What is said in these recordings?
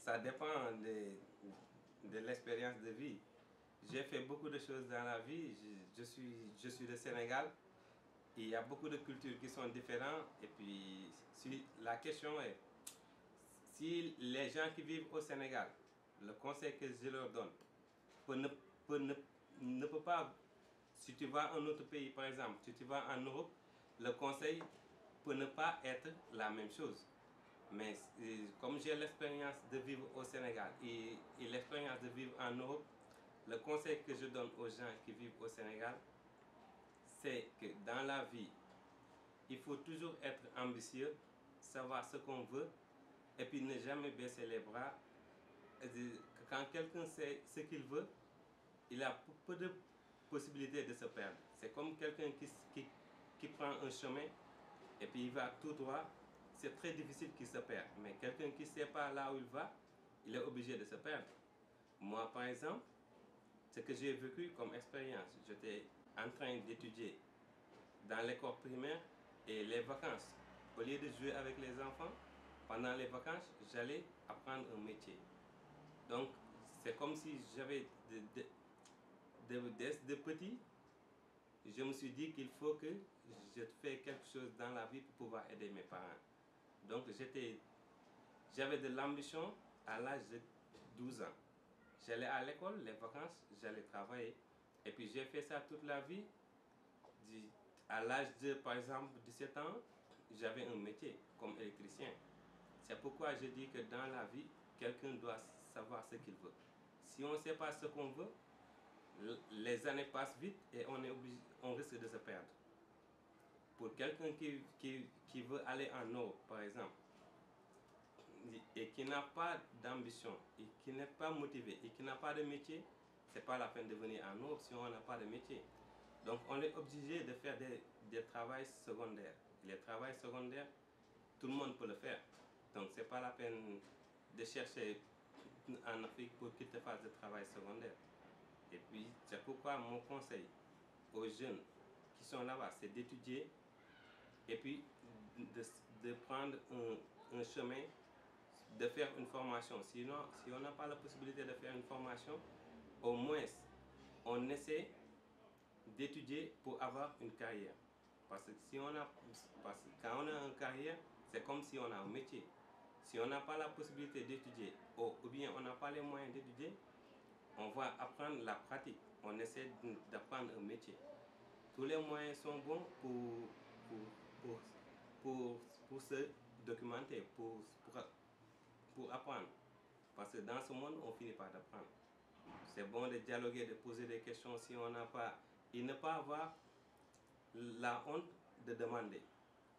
Ça dépend de l'expérience de vie. J'ai fait beaucoup de choses dans la vie. Je suis de Sénégal. Il y a beaucoup de cultures qui sont différentes. Et puis, si, la question est, si les gens qui vivent au Sénégal, le conseil que je leur donne, peut ne, peut ne, ne peut pas, si tu vas à un autre pays, par exemple, si tu vas en Europe, le conseil peut ne pas être la même chose. Mais comme j'ai l'expérience de vivre au Sénégal et l'expérience de vivre en Europe, le conseil que je donne aux gens qui vivent au Sénégal, c'est que dans la vie, il faut toujours être ambitieux, savoir ce qu'on veut et puis ne jamais baisser les bras. Quand quelqu'un sait ce qu'il veut, il a peu de possibilités de se perdre. C'est comme quelqu'un qui prend un chemin et puis il va tout droit. C'est très difficile qu'il se perde. Mais quelqu'un qui ne sait pas là où il va, il est obligé de se perdre. Moi, par exemple, ce que j'ai vécu comme expérience, j'étais en train d'étudier dans l'école primaire et les vacances. Au lieu de jouer avec les enfants, pendant les vacances, j'allais apprendre un métier. Donc, c'est comme si j'avais de petit, je me suis dit qu'il faut que je fasse quelque chose dans la vie pour pouvoir aider mes parents. Donc, j'avais de l'ambition à l'âge de 12 ans. J'allais à l'école, les vacances, j'allais travailler. Et puis j'ai fait ça toute la vie. À l'âge de, par exemple, 17 ans, j'avais un métier comme électricien. C'est pourquoi je dis que dans la vie, quelqu'un doit savoir ce qu'il veut. Si on ne sait pas ce qu'on veut, les années passent vite et on risque de se perdre. Pour quelqu'un qui veut aller en Europe, par exemple, et qui n'a pas d'ambition, et qui n'est pas motivé, et qui n'a pas de métier, ce n'est pas la peine de venir en Europe si on n'a pas de métier. Donc on est obligé de faire des travaux secondaires. Les travaux secondaires, tout le monde peut le faire. Donc ce n'est pas la peine de chercher en Afrique pour qu'ils te fassent des travaux secondaires. Et puis c'est pourquoi mon conseil aux jeunes qui sont là-bas, c'est d'étudier et puis de prendre un chemin, de faire une formation. Sinon, si on n'a pas la possibilité de faire une formation, au moins on essaie d'étudier pour avoir une carrière. Parce que quand on a une carrière, c'est comme si on a un métier. Si on n'a pas la possibilité d'étudier ou bien on n'a pas les moyens d'étudier, on va apprendre la pratique. On essaie d'apprendre un métier. Tous les moyens sont bons pour se documenter, pour apprendre. Parce que dans ce monde, on finit par apprendre. C'est bon de dialoguer, de poser des questions si on n'a pas... Et ne pas avoir la honte de demander.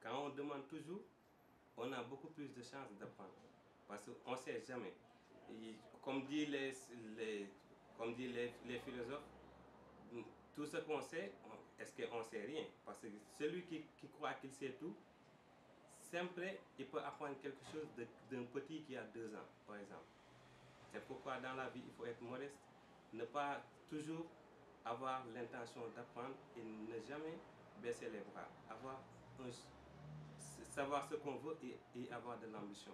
Quand on demande toujours, on a beaucoup plus de chances d'apprendre. Parce qu'on ne sait jamais. Et comme disent les philosophes, tout ce qu'on sait, est-ce qu'on ne sait rien? Parce que celui qui croit qu'il sait tout, sempre, il peut apprendre quelque chose d'un petit qui a 2 ans, par exemple. C'est pourquoi dans la vie, il faut être modeste, ne pas toujours avoir l'intention d'apprendre et ne jamais baisser les bras. Savoir ce qu'on veut et avoir de l'ambition.